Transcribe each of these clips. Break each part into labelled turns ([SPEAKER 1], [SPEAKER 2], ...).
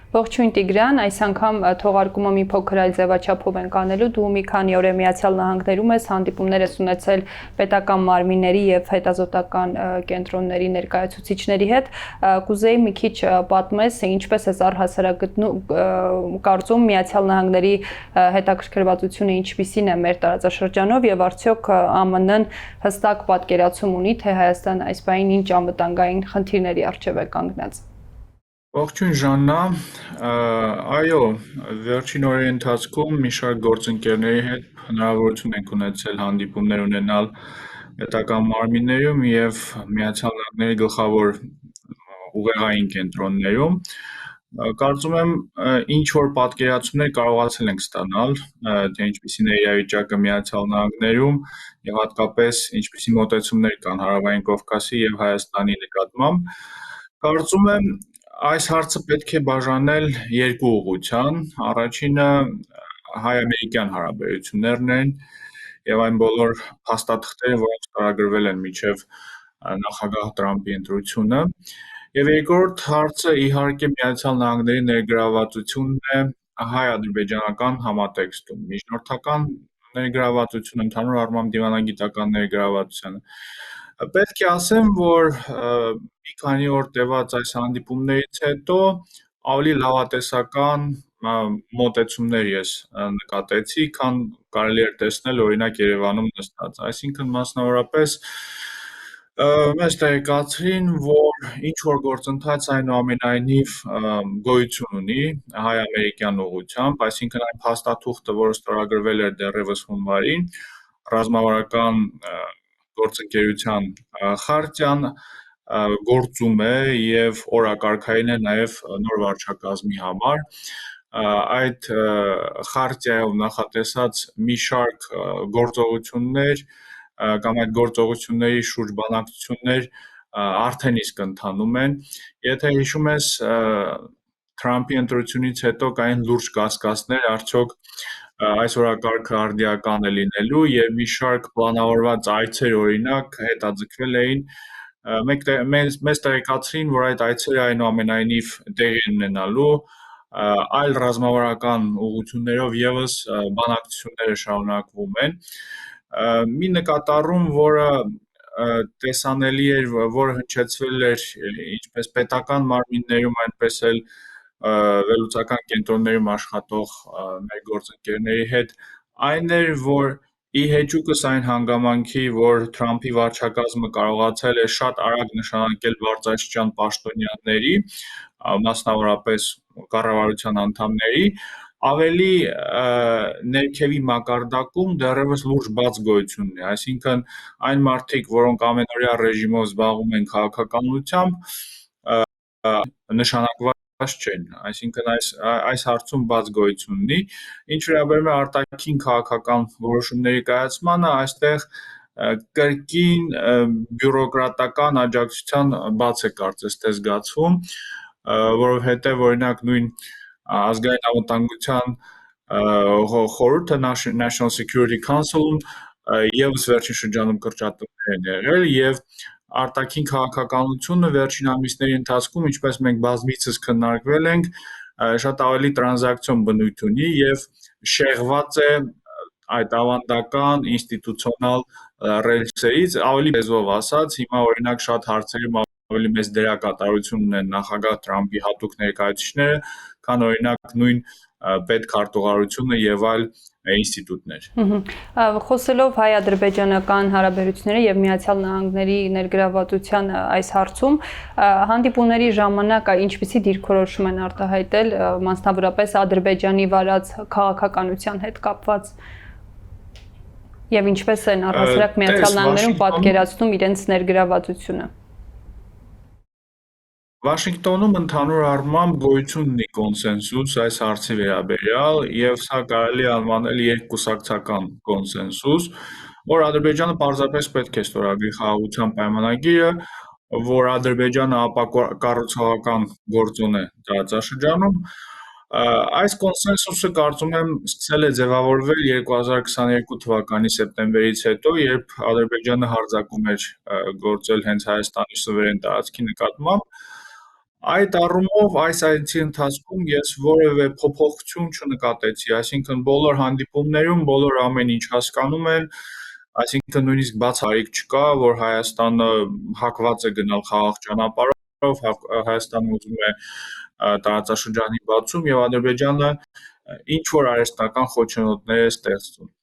[SPEAKER 1] Ողջույն Տիգրան, այս անգամ թողարկումը մի փոքր այլ ձևաչափով ենք անելու։ Դու մի քանի օր Միացյալ Նահանգներում ես, հանդիպումներ ես ունեցել պետական մարմինների եւ հետազոտական կենտրոնների ներկայացուցիչների հետ։ Կուզեի մի քիչ պատմես, ինչպես ես առհասարակ կարծում Միացյալ Նահանգների հետաքրքրվածությունը ինչպիսին է մեր տարածաշրջանով եւ արդյոք ԱՄՆ-ն հստակ պատկերացում ունի, թե Հայաստան այս բանին ինչ անվտանգային խնդիրների առջեւ է կանգնած։
[SPEAKER 2] Ողջույն Ժաննա, այո, վերջին օրերի ընթացքում մի շարք գործընկերների հետ հնարավորություն ենք ունեցել հանդիպումներ ունենալ պետական մարմիններում եւ Միացյալ Նահանգների գլխավոր ուղեղային կենտրոններում։ Կարծում եմ ինչ որ պատկերացումներ կարողացել ենք ստանալ, թե ինչպիսին է իրավիճակը Միացյալ Նահանգներում եւ հատկապես ինչպիսի մոտեցումներ կան Հարավային Կովկասի եւ Հայաստանի նկատմամբ։ Կարծում եմ այս հարցը պետք է բաժանել երկու ուղղության, առաջինը հայ-ամերիկյան հարաբերություններն են եւ այն բոլոր փաստաթղթերը, որոնք ստորագրվել են մինչեւ նախագահ Տրամփի ընտրությունը, եւ երկրորդ հարցը իհարկե Միացյալ Նահանգների ներգրավվածությունն է հայ-ադրբեջանական համատեքստում, միջնորդական ներգրավվածություն, ընդհանուր առմամբ դիվանագիտական ներգրավվածությունը։ Պետք է ասեմ, որ մի քանի օր տևած այս հանդիպումներից հետո ավելի լավատեսական մոտեցումներ ես նկատեցի, քան կարելի էր տեսնել օրինակ Երևանում նստած։ Այսինքն մասնավորապես մեզ տեղեկացրին, որ ինչ որ գործընթաց այնուամենայնիվ գոյություն ունի հայ-ամերիկյան ուղղությամբ, այսինքն այն փաստաթուղթը, որը ստորագրվել էր դեռևս հունվարին, ռազմավարական գործընկերության խարտիան գործում է եւ օրակարգային է նաեւ նոր վարչակազմի համար։ Այդ խարտիայով նախատեսած մի շարք գործողություններ կամ այդ գործողությունների շուրջ բանակցություններ արդեն իսկ ընթանում են։ Եթե հիշում ես, Թրամփի ընտրությունից հետո կային լուրջ կասկածներ, արդյոք այս օրակարգը արդիական է լինելու եւ մի շարք պլանավորված այցեր օրինակ հետաձգվել էին մեզ տեղեկացրին, որ այդ այցերը այնուամենայնիվ տեղի են ունենալու, այլ ռազմավարական ուղղություններով եւս բանակցությունները շարունակվում են։ Մի նկատառում, որը տեսանելի էր, որը հնչեցվել էր ինչպես պետական մարմիններում, այնպես էլ վերլուծական կենտրոններում աշխատող մեր գործընկերների հետ, այն էր, որ ի հեճուկս այն հանգամանքի, որ Թրամփի վարչակազմը կարողացել է շատ արագ նշանակել բարձրաստիճան պաշտոնյաների, մասնավորապես կառավարության անդամների, ավելի ներքևի մակարդակում դեռևս լուրջ բաց գոյություն ունի, այսինքն այն մարդիկ, որոնք ամենօրյա ռեժիմով զբաղվում են քաղաքականությամբ, նշանակված չեն, այսինքն այս հարցում բաց գոյություն ունի, ինչ վերաբերում է արտաքին քաղաքական որոշումների կայացմանը, այստեղ կրկին բյուրոկրատական աջակցության բաց է կարծես թե զգացվում, որովհետև օրինակ նույն ազգային անվտանգության խորհուրդը National Security Council-ում եւս վերջին շրջանում կրճատումներ են եղել եւ արտաքին քաղաքականությունը վերջին ամիսների ընթացքում, ինչպես մենք բազմիցս քննարկվել ենք, շատ ավելի տրանզակցիոն բնույթ ունի եւ շեղված է այդ ավանդական ինստիտուցիոնալ ռելսերից, ավելի մեզով ասած, հիմա օրինակ շատ հարցերում ավելի մեծ դերակատարություն ունեն նախագահ Տրամփի հատուկ ներկայացուցիչները, քան օրինակ նույն պետքարտուղարությունը եւ այլ ինստիտուտներ։
[SPEAKER 1] Խոսելով հայ-ադրբեջանական հարաբերությունների եւ Միացյալ Նահանգների ներգրավվածության այս հարցում, հանդիպումների ժամանակ ինչպիսի դիրքորոշում են արտահայտել, մասնավորապես Ադրբեջանի վարած քաղաքականության հետ կապված եւ ինչպես են առհասարակ Միացյալ Նահանգներում պատկերացնում իրենց ներգրավվածությունը։
[SPEAKER 2] Վաշինգտոնում ընդհանուր առմամբ գոյություն ունի կոնսենսուս այս հարցի վերաբերյալ եւ սա կարելի է անվանել երկկուսակցական կոնսենսուս, որ Ադրբեջանը պարզապես պետք է ստորագրի խաղաղության պայմանագիրը, որ Ադրբեջանը ապակառուցողական գործոն է տարածաշրջանում։ Այս կոնսենսուսը կարծում եմ սկսել է ձևավորվել 2022 թվականի սեպտեմբերից հետո, երբ Ադրբեջանը հարձակում էր գործել հենց Հայաստանի սուվերեն տարածքի նկատմամբ։ Այդ առումով այս այցի ընթացքում ես որևէ փոփոխություն չնկատեցի, այսինքն բոլոր հանդիպումներում բոլոր ամեն ինչ հասկանում են, այսինքն նույնիսկ բացառիկ չկա, որ Հայաստանը հակված է գնալ խաղաղ ճանապարհով, Հայաստանը ուզում է տարածաշրջանի բացում եւ Ադրբեջանը ինչ որ արհեստական խոչընդոտներ է ստեղծում։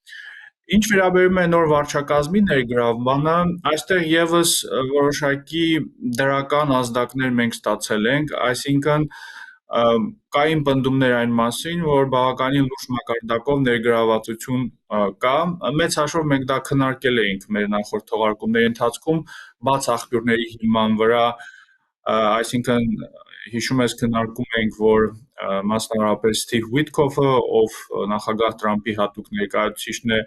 [SPEAKER 2] Ինչ վերաբերում է նոր վարչակազմի ներգրավմանը, այստեղ եւս որոշակի դրական ազդակներ մենք ստացել ենք, այսինքն կային պնդումներ այն մասին, որ բավականին լուրջ մակարդակով ներգրավվածություն կա։ Մեծ հաշվով մենք դա քննարկել էինք մեր նախորդ թողարկումների ընթացքում բաց աղբյուրների հիման վրա, այսինքն հիշում ես քննարկում էինք, որ մասնավորապես Սթիվ Ուիթքոֆը, ով նախագահ Թրամփի հատուկ ներկայացուցիչն է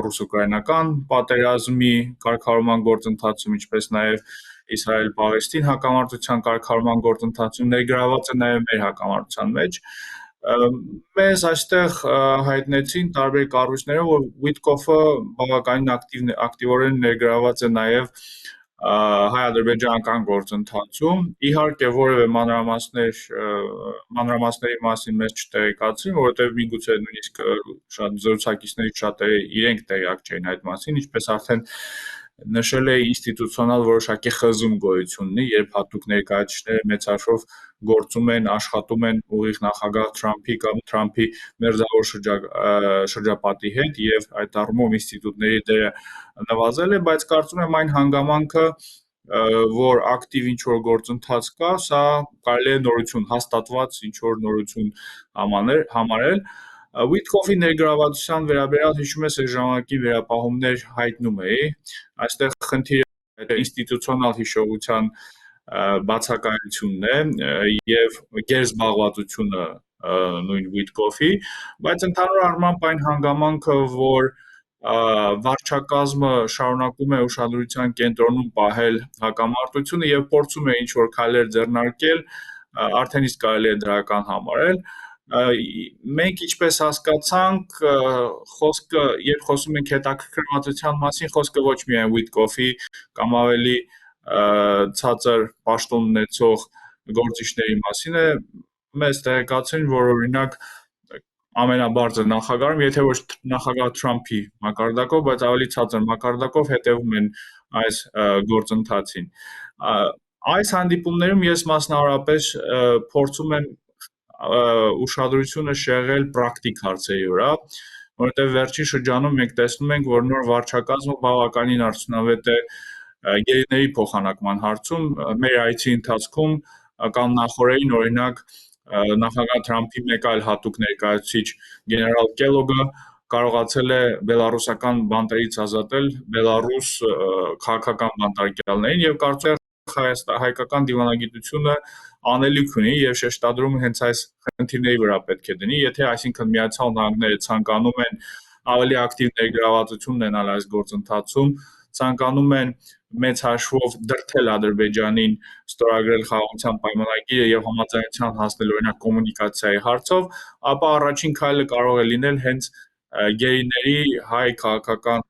[SPEAKER 2] ռուս-ուկրաինական պատերազմի կարգավորման գործընթացում, ինչպես նաև Իսրայել-Պաղեստին հակամարտության կարգավորման գործընթացում ներգրաված է նաև մեր հակամարտության մեջ։ Մեզ այստեղ հայտնեցին տարբեր կառույցներով, որ Ուիթկոֆը բավականին ակտիվորեն ներգրաված է նաև հայ-ադրբեջանական գործընթացում։ Իհարկե որևէ մանրամասների մասին մեզ չտեղեկացրին, որովհետև միգուցե նույնիսկ շատ զրուցակիցներից շատերը իրենք տեղյակ չէին այդ մասին, ինչպես արդեն նշել է ինստիտուցիոնալ որոշակի խզում գոյություն ունի, երբ հատուկ ներկայացուցիչները մեծ հաշվով գործում են, աշխատում են ուղիղ նախագահ Թրամփի կամ Թրամփի մերձավոր շրջապատի հետ եւ այդ առումով ինստիտուտների դերը նվազել է, բայց կարծում եմ այն հանգամանքը, որ ակտիվ ինչ որ գործընթաց կա, սա կարելի է նորություն, հաստատված ինչ որ նորություն համարել։ Ուիթքոֆի ներգրավվածության վերաբերյալ հիշում ես, այս ժամանակի վերապահումներ հայտնում էի, այստեղ խնդիրը ինստիտուցիոնալ հիշողության բացակայությունն է եւ գերզբաղվածությունը նույն Ուիթկոֆի, բայց ընդհանուր առմամբ այն հանգամանքը, որ վարչակազմը շարունակում է ուշադրության կենտրոնում պահել հակամարտությունը եւ փորձում է ինչ որ քայլեր ձեռնարկել, արդեն իսկ կարելի է դրական համարել։ Մենք ինչպես հասկացանք, խոսքը, երբ խոսում ենք հետաքրքրվածության մասին, խոսքը ոչ միայն Ուիթկոֆի կամ ավելի ցածր պաշտոն ունեցող գործիչների մասին է, մեզ տեղեկացրին, որ օրինակ ամենաբարձր նախագահում, եթե ոչ նախագահ Թրամփի մակարդակով, բայց ավելի ցածր մակարդակով հետևում են այս գործընթացին։ Այս հանդիպումներում ես մասնավորապես փորձում եմ ուշադրությունը շեղել պրակտիկ հարցերի վրա, որովհետև վերջին շրջանում մենք տեսնում ենք, որ նոր վարչակազմը բավականին արդյունավետ է գերիների փոխանակման հարցում։ Մեր այցի ընթացքում կամ նախորդին օրինակ նախագահ Թրամփի մեկ այլ հատուկ ներկայացուցիչ գեներալ Կելոգը կարողացել է բելարուսական բանտերից ազատել բելարուս քաղաքական բանտարկյալներին եւ կարծում եմ հայկական դիվանագիտությունը անելիք ունի եւ շեշտադրումը հենց այս խնդիրների վրա պետք է դնի, եթե այսինքն Միացյալ Նահանգները ցանկանում են ավելի ակտիվ ներգրավվածություն ունենալ այս գործընթացում, ցանկանում են մեծ հաշվով դրդել Ադրբեջանին ստորագրել խաղաղության պայմանագիրը եւ համաձայնության հասնել օրինակ կոմունիկացիայի հարցով, ապա առաջին քայլը կարող է լինել հենց գերիների հայ քաղաքական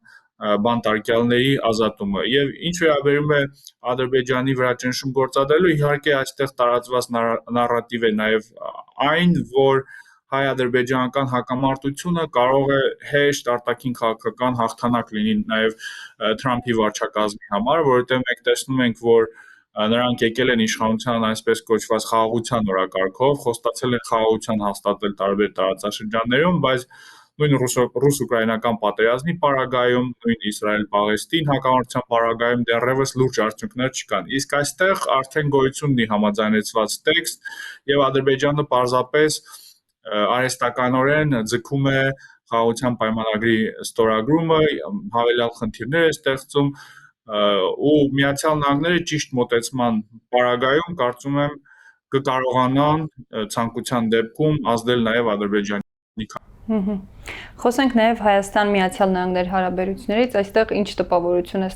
[SPEAKER 2] բանտարկյալների ազատումը։ Եվ ինչ վերաբերում է Ադրբեջանի վրա ճնշում գործադրելու, իհարկե այստեղ տարածված նարատիվ է նաև այն, որ հայ-ադրբեջանական հակամարտությունը կարող է հեշտ արտաքին քաղաքական հաղթանակ լինի նաև Թրամփի վարչակազմի համար, որովհետև մենք տեսնում ենք, որ նրանք եկել են իշխանության այսպես կոչված խաղաղության օրակարգով, խոստացել են խաղաղության հաստատել տարբեր տարածաշրջաններում, բայց նույն ռուս-ուկրաինական պատերազմի պարագայում, նույն Իսրայել-Պաղեստին հակամարտության պարագայում դեռևս լուրջ արդյունքներ չկան։ Իսկ այստեղ արդեն գոյություն ունի համաձայնեցված տեքստ եւ Ադրբեջանը պարզապես արհեստականորեն ձգում է խաղաղության պայմանագրի ստորագրումը, հավելյալ խնդիրներ է ստեղծում ու Միացյալ Նահանգները ճիշտ մոտեցման պարագայում կարծում եմ կկարողանան ցանկության դեպքում ազդել նաև Ադրբեջանի
[SPEAKER 1] Խոսենք նաև Հայաստան-Միացյալ Նահանգներ հարաբերություններից, այստեղ ինչ տպավորություն է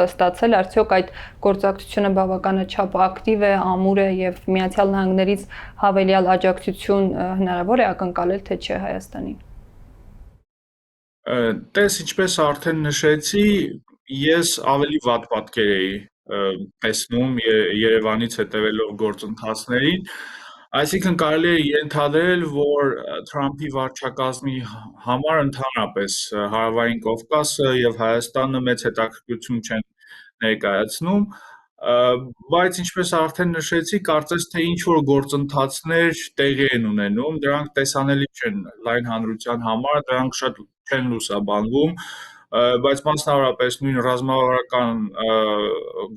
[SPEAKER 1] ստացել, արդյոք այդ գործակցությունը բավականաչափ ակտիվ է, ամուր է եւ Միացյալ Նահանգներից հավելյալ աջակցություն հնարավոր է ակնկալել, թե չէ Հայաստանին։
[SPEAKER 2] Տես ինչպես արդեն նշեցի, ես ավելի վատ պատկեր էի տեսնում Երևանից հետևելով գործընթացներին, այսինքն կարելի է ենթադրել, որ Թրամփի վարչակազմի համար ընդհանրապես Հարավային Կովկասը եւ Հայաստանը մեծ հետաքրքրություն չեն ներկայացնում, բայց ինչպես արդեն նշեցի, կարծես թե ինչ որ գործընթացներ տեղի են ունենում, դրանք տեսանելի չեն լայն հանրության համար, դրանք շատ չեն լուսաբանվում, բայց մասնավորապես նույն ռազմավարական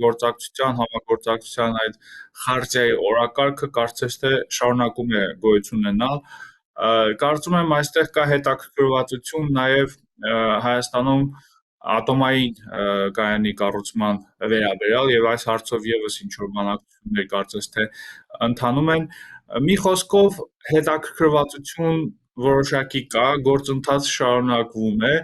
[SPEAKER 2] գործակցության, համագործակցության այդ խարտիայի օրակարգը կարծես թե շարունակում է գոյություն ունենալ։ Կարծում եմ այստեղ կա հետաքրքրվածություն նաև Հայաստանում ատոմային կայանի կառուցման վերաբերյալ եւ այս հարցով եւս ինչ որ բանակցություններ կարծես թե ընթանում են։ Մի խոսքով հետաքրքրվածություն որոշակի կա, գործընթաց շարունակվում է,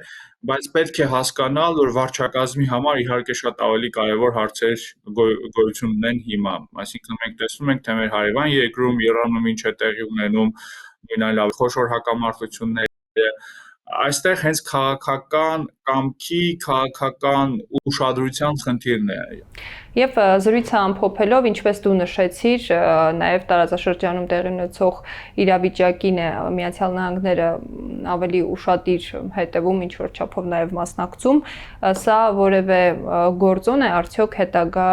[SPEAKER 2] բայց պետք է հասկանալ, որ վարչակազմի համար իհարկե շատ ավելի կարևոր հարցեր գոյություն ունեն հիմա։ Այսինքն մենք տեսնում ենք, թե մեր հարևան երկրում Իրանում ինչ է տեղի ունենում, նույն այլ խոշոր հակամարտությունները, այստեղ հենց քաղաքական կամքի, քաղաքական ուշադրության խնդիրն է։
[SPEAKER 1] Եվ զրույցը ամփոփելով, ինչպես դու նշեցիր, նաև տարածաշրջանում տեղի ունեցող իրավիճակին է Միացյալ Նահանգները ավելի ուշադիր հետևում, ինչ որ չափով նաև մասնակցում, սա որևէ գործոն է արդյոք հետագա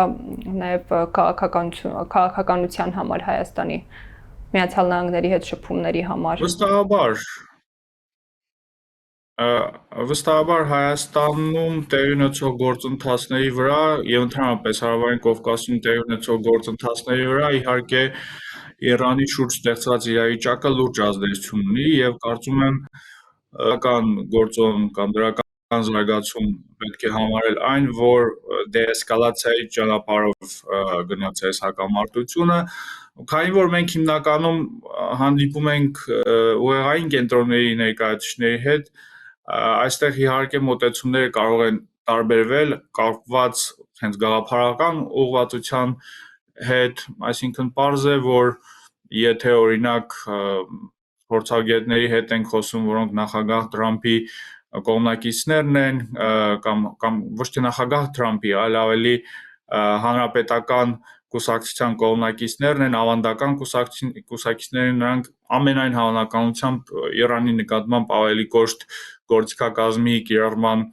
[SPEAKER 1] նաև քաղաքականության համար Հայաստանի Միացյալ Նահանգների հետ շփումների համար։
[SPEAKER 2] Վստահաբար Հայաստանում տեղի ունեցող գործընթացների վրա եւ ընդհանրապես Հարավային Կովկասում տեղի ունեցող գործընթացների վրա իհարկե Իրանի շուրջ ստեղծված իրավիճակը լուրջ ազդեցություն ունի եւ կարծում եմ դրական գործոն կամ դրական զարգացում պետք է համարել այն, որ դեէսկալացիայի ճանապարհով գնաց այս հակամարտությունը, քանի որ մենք հիմնականում հանդիպում ենք ուղեղային կենտրոնների ներկայացուցիչների հետ, այստեղ իհարկե մոտեցումները կարող են տարբերվել կապված հենց գաղափարական ուղղվածության հետ, այսինքն պարզ է, որ եթե օրինակ փորձագետների հետ ենք խոսում, որոնք նախագահ Թրամփի կողմնակիցներն են, կամ ոչ թե նախագահ Թրամփի, այլ ավելի հանրապետական կուսակցության կողմնակիցներն են, ավանդական կուսակիցները, նրանք ամենայն հավանականությամբ Իրանի նկատմամբ ավելի կոշտ գործիքակազմի կիրառման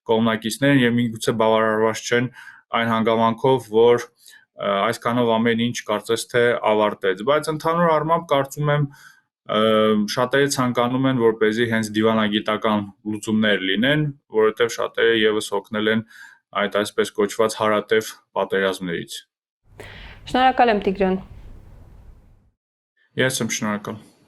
[SPEAKER 2] կողմնակիցներ են եւ միգուցե բավարարված չեն այն հանգամանքով, որ այսքանով ամեն ինչ կարծես թե ավարտեց, բայց ընդհանուր առմամբ կարծում եմ շատերը ցանկանում են, որպեսզի հենց դիվանագիտական լուծումներ լինեն, որովհետեւ շատերը եւս հոգնել են այդ այսպես կոչված հարատև պատերազմներից։
[SPEAKER 1] Շնորհակալ եմ Տիգրան։
[SPEAKER 2] Ես եմ շնորհակալ։